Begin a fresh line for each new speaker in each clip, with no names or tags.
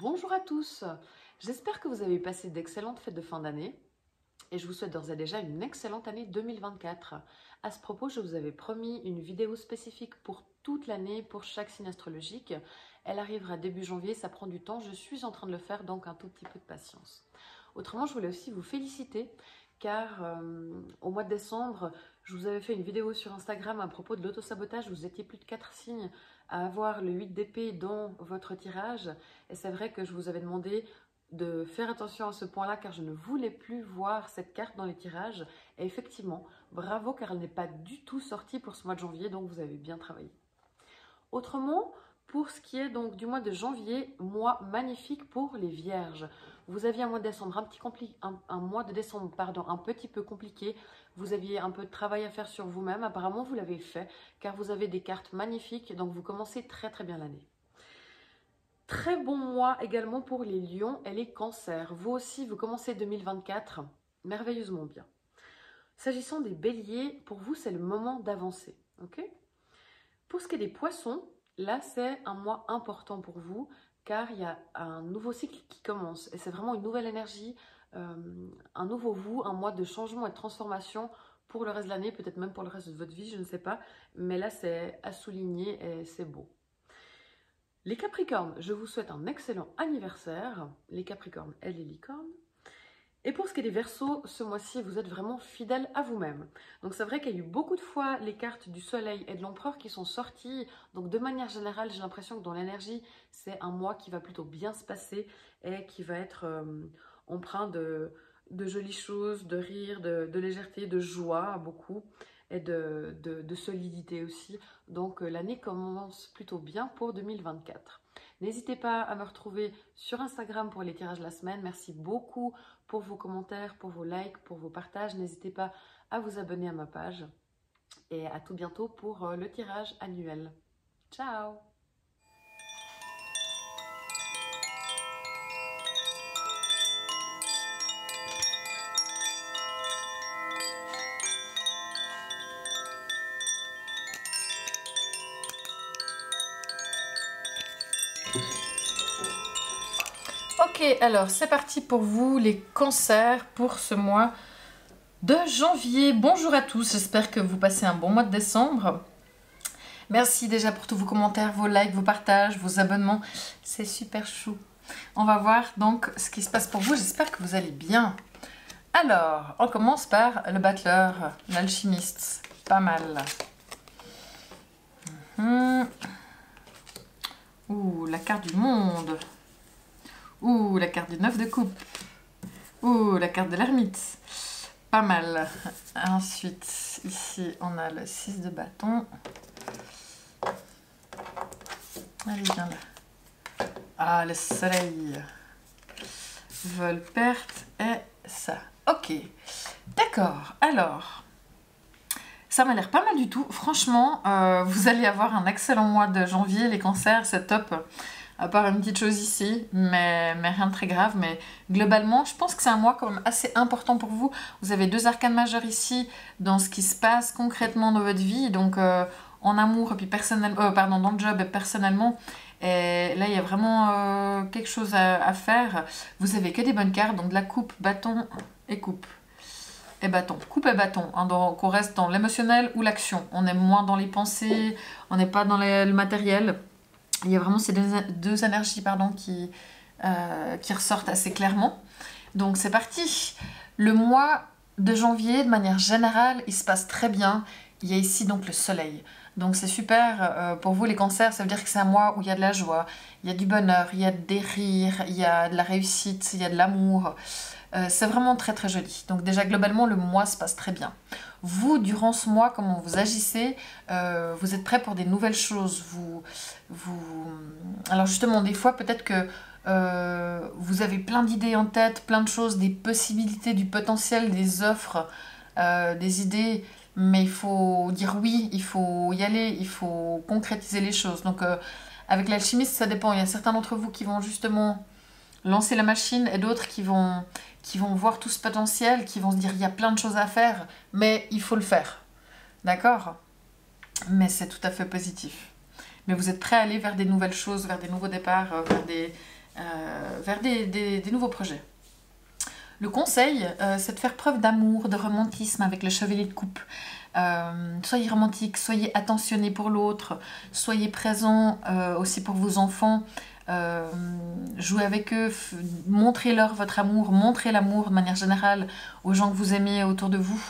Bonjour à tous, j'espère que vous avez passé d'excellentes fêtes de fin d'année et je vous souhaite d'ores et déjà une excellente année 2024. À ce propos, je vous avais promis une vidéo spécifique pour toute l'année, pour chaque signe astrologique. Elle arrivera début janvier, ça prend du temps, je suis en train de le faire, donc un tout petit peu de patience. Autrement, je voulais aussi vous féliciter car au mois de décembre, je vous avais fait une vidéo sur Instagram à propos de l'autosabotage. Vous étiez plus de 4 signes à avoir le 8 d'épée dans votre tirage. Et c'est vrai que je vous avais demandé de faire attention à ce point-là car je ne voulais plus voir cette carte dans les tirages. Et effectivement, bravo car elle n'est pas du tout sortie pour ce mois de janvier, donc vous avez bien travaillé. Autrement, pour ce qui est donc du mois de janvier, mois magnifique pour les vierges. Vous aviez un mois de décembre un mois de décembre, pardon, un petit peu compliqué. Vous aviez un peu de travail à faire sur vous-même. Apparemment, vous l'avez fait car vous avez des cartes magnifiques. Donc, vous commencez très très bien l'année. Très bon mois également pour les lions et les cancers. Vous aussi, vous commencez 2024 merveilleusement bien. S'agissant des béliers, pour vous, c'est le moment d'avancer. Ok ? Pour ce qui est des poissons, là, c'est un mois important pour vous car il y a un nouveau cycle qui commence et c'est vraiment une nouvelle énergie, un nouveau vous, un mois de changement et de transformation pour le reste de l'année, peut-être même pour le reste de votre vie, je ne sais pas. Mais là, c'est à souligner et c'est beau. Les Capricornes, je vous souhaite un excellent anniversaire. Les Capricornes et les licornes. Et pour ce qui est des Verseaux, ce mois-ci, vous êtes vraiment fidèles à vous-même. Donc c'est vrai qu'il y a eu beaucoup de fois les cartes du Soleil et de l'Empereur qui sont sorties. Donc de manière générale, j'ai l'impression que dans l'énergie, c'est un mois qui va plutôt bien se passer et qui va être empreint de jolies choses, de rire, de légèreté, de joie beaucoup et de solidité aussi. Donc l'année commence plutôt bien pour 2024. N'hésitez pas à me retrouver sur Instagram pour les tirages de la semaine. Merci beaucoup pour vos commentaires, pour vos likes, pour vos partages. N'hésitez pas à vous abonner à ma page. Et à tout bientôt pour le tirage annuel. Ciao! Ok, alors c'est parti pour vous les cancers pour ce mois de janvier. Bonjour à tous, j'espère que vous passez un bon mois de décembre. Merci déjà pour tous vos commentaires, vos likes, vos partages, vos abonnements. C'est super chou. On va voir donc ce qui se passe pour vous. J'espère que vous allez bien. Alors, on commence par le battleur, l'alchimiste. Pas mal. Ouh, la carte du monde. Ouh, la carte du 9 de coupe. Ouh, la carte de l'ermite. Pas mal. Ensuite, ici, on a le 6 de bâton. Allez, viens là. Ah, le soleil. Vol, perte et ça. Ok. D'accord. Alors, ça m'a l'air pas mal du tout. Franchement, vous allez avoir un excellent mois de janvier. Les cancers, c'est top. À part une petite chose ici, mais rien de très grave. Mais globalement, je pense que c'est un mois quand même assez important pour vous. Vous avez 2 arcanes majeures ici dans ce qui se passe concrètement dans votre vie. Donc en amour et puis personnellement, pardon, dans le job et personnellement. Et là, il y a vraiment quelque chose à faire. Vous avez que des bonnes cartes. Donc de la coupe, bâton et coupe. Et bâton. Coupe et bâton. Hein, donc on reste dans l'émotionnel ou l'action. On est moins dans les pensées. On n'est pas dans le matériel. Il y a vraiment ces deux énergies qui ressortent assez clairement. Donc c'est parti. Le mois de janvier, de manière générale, il se passe très bien. Il y a ici donc le soleil. Donc c'est super pour vous les cancers, ça veut dire que c'est un mois où il y a de la joie, il y a du bonheur, il y a des rires, il y a de la réussite, il y a de l'amour. C'est vraiment très très joli. Donc déjà globalement le mois se passe très bien. Vous, durant ce mois, comment vous agissez, vous êtes prêts pour des nouvelles choses. Alors justement, des fois peut-être que vous avez plein d'idées en tête, plein de choses, des possibilités, du potentiel, des offres, des idées, mais il faut dire oui, il faut y aller, il faut concrétiser les choses. Donc avec l'alchimiste, ça dépend. Il y a certains d'entre vous qui vont justement lancer la machine et d'autres qui vont voir tout ce potentiel, qui vont se dire il y a plein de choses à faire, mais il faut le faire. D'accord ? Mais c'est tout à fait positif. Mais vous êtes prêts à aller vers des nouvelles choses, vers des nouveaux départs, vers
vers des nouveaux projets. Le conseil, c'est de faire preuve d'amour, de romantisme avec le chevalier de coupe. Soyez romantique, soyez attentionné pour l'autre, soyez présent aussi pour vos enfants. Jouez avec eux, montrez-leur votre amour, montrez l'amour de manière générale aux gens que vous aimez autour de vous.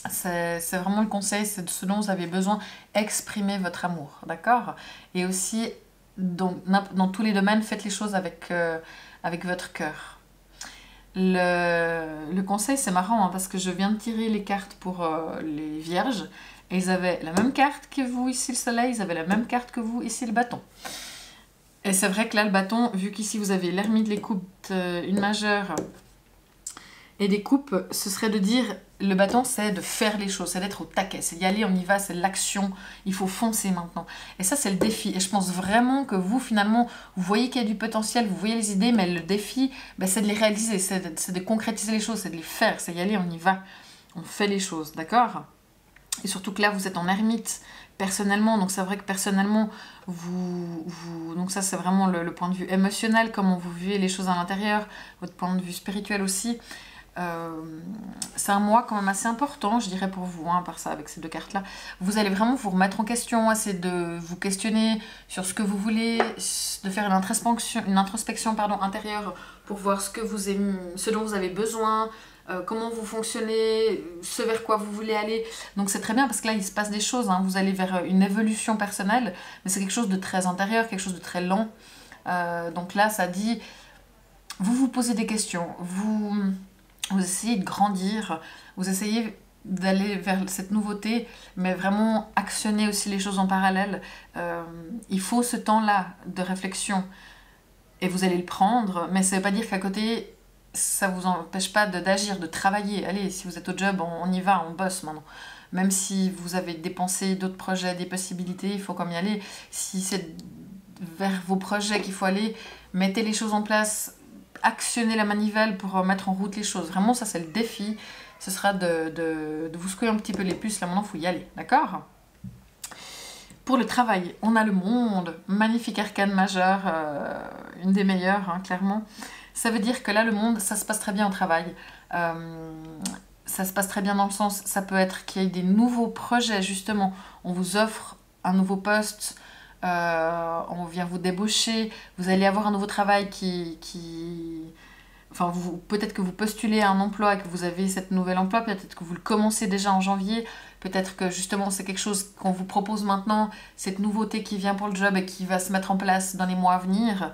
C'est vraiment le conseil, c'est de ce dont vous avez besoin, exprimer votre amour, d'accord? Et aussi, dans tous les domaines, faites les choses avec votre cœur. Le conseil, c'est marrant, hein, parce que je viens de tirer les cartes pour les vierges, et ils avaient la même carte que vous, ici le soleil, ils avaient la même carte que vous, ici le bâton. Et c'est vrai que là, le bâton, vu qu'ici vous avez l'ermite, les coupes, une majeure et des coupes, ce serait de dire, le bâton, c'est de faire les choses, c'est d'être au taquet, c'est d'y aller, on y va, c'est l'action, il faut foncer maintenant. Et ça, c'est le défi. Et je pense vraiment que vous, finalement, vous voyez qu'il y a du potentiel, vous voyez les idées, mais le défi, ben, c'est de les réaliser, c'est de concrétiser les choses, c'est de les faire, c'est y aller, on y va, on fait les choses, d'accord? Et surtout que là, vous êtes en ermite, personnellement, donc c'est vrai que personnellement, donc ça c'est vraiment le point de vue émotionnel, comment vous vivez les choses à l'intérieur, votre point de vue spirituel aussi. C'est un mois quand même assez important, je dirais pour vous, hein, par ça, avec ces deux cartes-là. Vous allez vraiment vous remettre en question, essayer de vous questionner sur ce que vous voulez, de faire une introspection intérieure pour voir ce dont vous avez besoin, comment vous fonctionnez, ce vers quoi vous voulez aller. Donc c'est très bien parce que là il se passe des choses, hein. Vous allez vers une évolution personnelle, mais c'est quelque chose de très intérieur, quelque chose de très lent. Donc là ça dit, vous vous posez des questions, vous essayez de grandir, vous essayez d'aller vers cette nouveauté, mais vraiment actionner aussi les choses en parallèle. Il faut ce temps-là de réflexion et vous allez le prendre, mais ça ne veut pas dire qu'à côté ça ne vous empêche pas d'agir, de travailler. Allez, si vous êtes au job, on y va, on bosse maintenant. Même si vous avez dépensé d'autres projets, des possibilités, il faut comme y aller. Si c'est vers vos projets qu'il faut aller, mettez les choses en place, actionnez la manivelle pour mettre en route les choses. Vraiment, ça c'est le défi. Ce sera de vous secouer un petit peu les puces. Là maintenant, il faut y aller, d'accord? Pour le travail, on a le monde, magnifique arcane majeur, une des meilleures, hein, clairement. Ça veut dire que là, le monde, ça se passe très bien au travail. Ça se passe très bien dans le sens, ça peut être qu'il y ait des nouveaux projets, justement. On vous offre un nouveau poste, on vient vous débaucher, vous allez avoir un nouveau travail Enfin, peut-être que vous postulez à un emploi et que vous avez cet nouvel emploi, peut-être que vous le commencez déjà en janvier, peut-être que justement c'est quelque chose qu'on vous propose maintenant, cette nouveauté qui vient pour le job et qui va se mettre en place dans les mois à venir,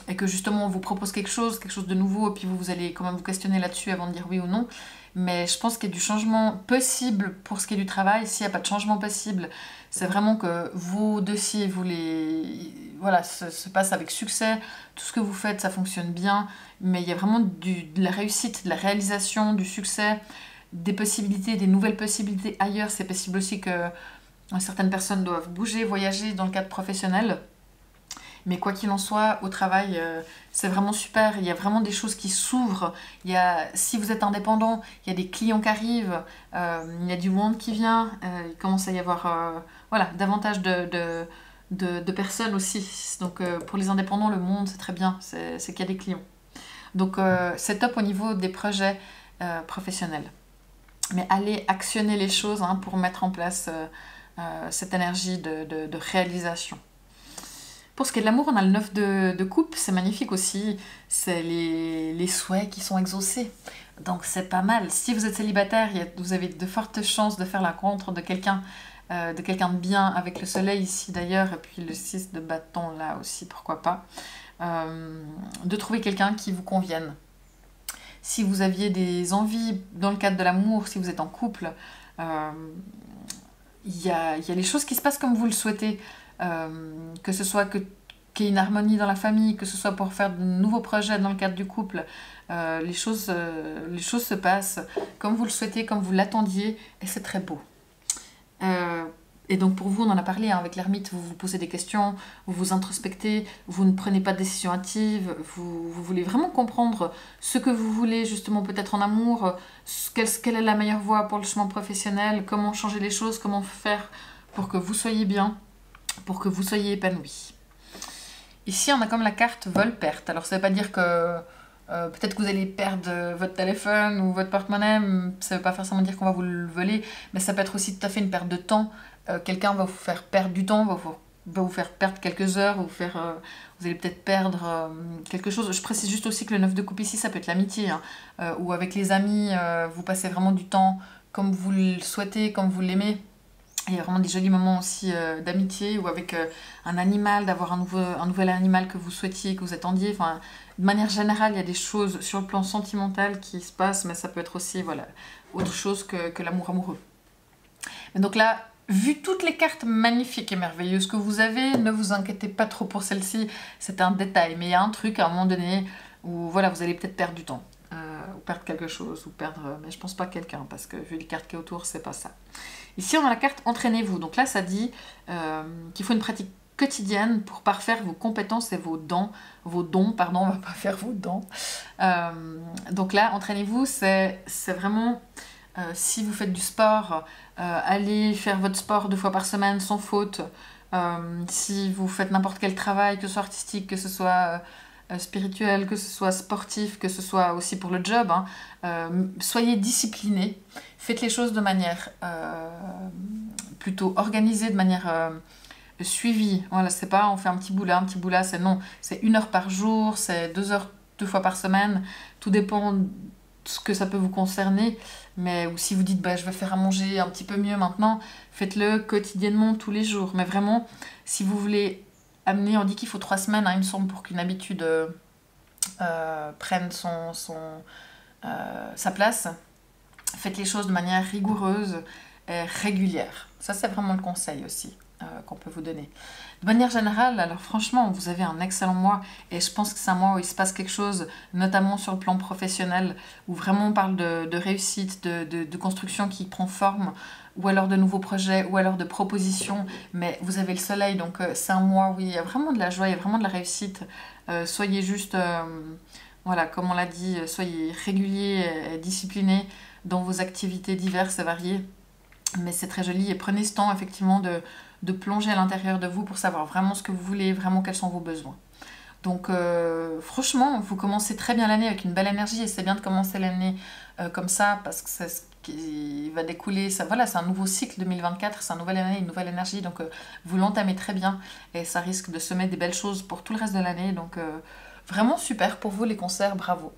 et que justement on vous propose quelque chose de nouveau, et puis vous allez quand même vous questionner là-dessus avant de dire oui ou non. Mais je pense qu'il y a du changement possible pour ce qui est du travail. S'il n'y a pas de changement possible, c'est vraiment que vos dossiers, voilà, se passent avec succès. Tout ce que vous faites, ça fonctionne bien. Mais il y a vraiment de la réussite, de la réalisation, du succès, des possibilités, des nouvelles possibilités ailleurs. C'est possible aussi que certaines personnes doivent bouger, voyager dans le cadre professionnel. Mais quoi qu'il en soit, au travail, c'est vraiment super. Il y a vraiment des choses qui s'ouvrent. Si vous êtes indépendant, il y a des clients qui arrivent, il y a du monde qui vient. Il commence à y avoir voilà, davantage de personnes aussi. Donc pour les indépendants, le monde, c'est très bien. C'est qu'il y a des clients. Donc c'est top au niveau des projets professionnels. Mais allez actionner les choses, hein, pour mettre en place cette énergie de réalisation. Pour ce qui est de l'amour, on a le 9 de coupe, c'est magnifique aussi. C'est les souhaits qui sont exaucés. Donc c'est pas mal. Si vous êtes célibataire, vous avez de fortes chances de faire la rencontre de quelqu'un de bien, avec le soleil ici d'ailleurs, et puis le 6 de bâton là aussi, pourquoi pas. De trouver quelqu'un qui vous convienne. Si vous aviez des envies dans le cadre de l'amour, si vous êtes en couple, il y a les choses qui se passent comme vous le souhaitez. Que ce soit qu'il y ait une harmonie dans la famille, que ce soit pour faire de nouveaux projets dans le cadre du couple, les choses se passent comme vous le souhaitez, comme vous l'attendiez, et c'est très beau. Et donc pour vous, on en a parlé, hein, avec l'ermite, vous vous posez des questions, vous vous introspectez, vous ne prenez pas de décision hâtive, vous voulez vraiment comprendre ce que vous voulez justement peut-être en amour, quelle est la meilleure voie pour le chemin professionnel, comment changer les choses, comment faire pour que vous soyez bien, pour que vous soyez épanoui. Ici, on a comme la carte vol-perte. Alors, ça ne veut pas dire que peut-être que vous allez perdre votre téléphone ou votre porte-monnaie. Ça ne veut pas forcément dire qu'on va vous le voler, mais ça peut être aussi tout à fait une perte de temps. Quelqu'un va vous faire perdre du temps, va vous faire perdre quelques heures, vous allez peut-être perdre quelque chose. Je précise juste aussi que le 9 de coupe ici, ça peut être l'amitié, hein, ou avec les amis, vous passez vraiment du temps comme vous le souhaitez, comme vous l'aimez. Il y a vraiment des jolis moments aussi d'amitié, ou avec un animal, d'avoir un nouvel animal que vous souhaitiez, que vous attendiez. Enfin, de manière générale, il y a des choses sur le plan sentimental qui se passent, mais ça peut être aussi voilà, autre chose que l'amour amoureux. Et donc là, vu toutes les cartes magnifiques et merveilleuses que vous avez, ne vous inquiétez pas trop pour celle-ci, c'est un détail. Mais il y a un truc à un moment donné où voilà, vous allez peut-être perdre du temps, ou perdre quelque chose, ou perdre... mais je pense pas quelqu'un, parce que vu les cartes qui est autour, c'est pas ça. Ici, on a la carte Entraînez-vous. Donc là, ça dit qu'il faut une pratique quotidienne pour parfaire vos compétences et vos dons, pardon, on va pas faire vos dents. Donc là, Entraînez-vous, c'est vraiment... si vous faites du sport, allez faire votre sport 2 fois par semaine sans faute. Si vous faites n'importe quel travail, que ce soit artistique, que ce soit spirituel, que ce soit sportif, que ce soit aussi pour le job, hein, soyez disciplinés. Faites les choses de manière plutôt organisée, de manière suivie. Voilà, c'est pas on fait un petit bout là, c'est non. C'est 1 heure par jour, c'est 2 heures 2 fois par semaine. Tout dépend ce que ça peut vous concerner, mais ou si vous dites bah, je vais faire à manger un petit peu mieux maintenant, faites-le quotidiennement tous les jours. Mais vraiment, si vous voulez amener, on dit qu'il faut 3 semaines, hein, il me semble, pour qu'une habitude prenne sa place. Faites les choses de manière rigoureuse et régulière. Ça, c'est vraiment le conseil aussi qu'on peut vous donner. De manière générale, alors franchement, vous avez un excellent mois et je pense que c'est un mois où il se passe quelque chose, notamment sur le plan professionnel, où vraiment on parle de réussite, de construction qui prend forme, ou alors de nouveaux projets, ou alors de propositions, mais vous avez le soleil, donc c'est un mois où il y a vraiment de la joie, il y a vraiment de la réussite. Soyez juste, voilà, comme on l'a dit, soyez réguliers et disciplinés dans vos activités diverses et variées. Mais c'est très joli et prenez ce temps effectivement de plonger à l'intérieur de vous pour savoir vraiment ce que vous voulez, vraiment quels sont vos besoins. Donc franchement, vous commencez très bien l'année avec une belle énergie et c'est bien de commencer l'année comme ça parce que c'est ce qui va découler. Ça, voilà, c'est un nouveau cycle 2024, c'est une nouvelle année, une nouvelle énergie. Donc vous l'entamez très bien et ça risque de semer des belles choses pour tout le reste de l'année. Donc vraiment super pour vous les concerts, bravo.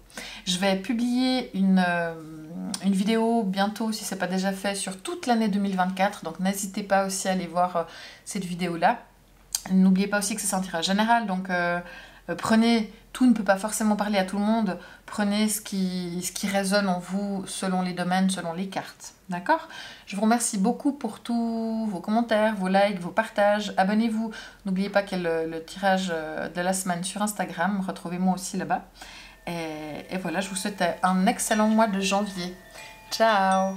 Je vais publier une vidéo bientôt, si ce n'est pas déjà fait, sur toute l'année 2024. Donc n'hésitez pas aussi à aller voir cette vidéo-là. N'oubliez pas aussi que c'est un tirage général, donc prenez, tout ne peut pas forcément parler à tout le monde, prenez ce qui résonne en vous selon les domaines, selon les cartes. D'accord? Je vous remercie beaucoup pour tous vos commentaires, vos likes, vos partages. Abonnez-vous. N'oubliez pas qu'il y a le tirage de la semaine sur Instagram. Retrouvez-moi aussi là-bas. Et voilà, je vous souhaite un excellent mois de janvier. Ciao!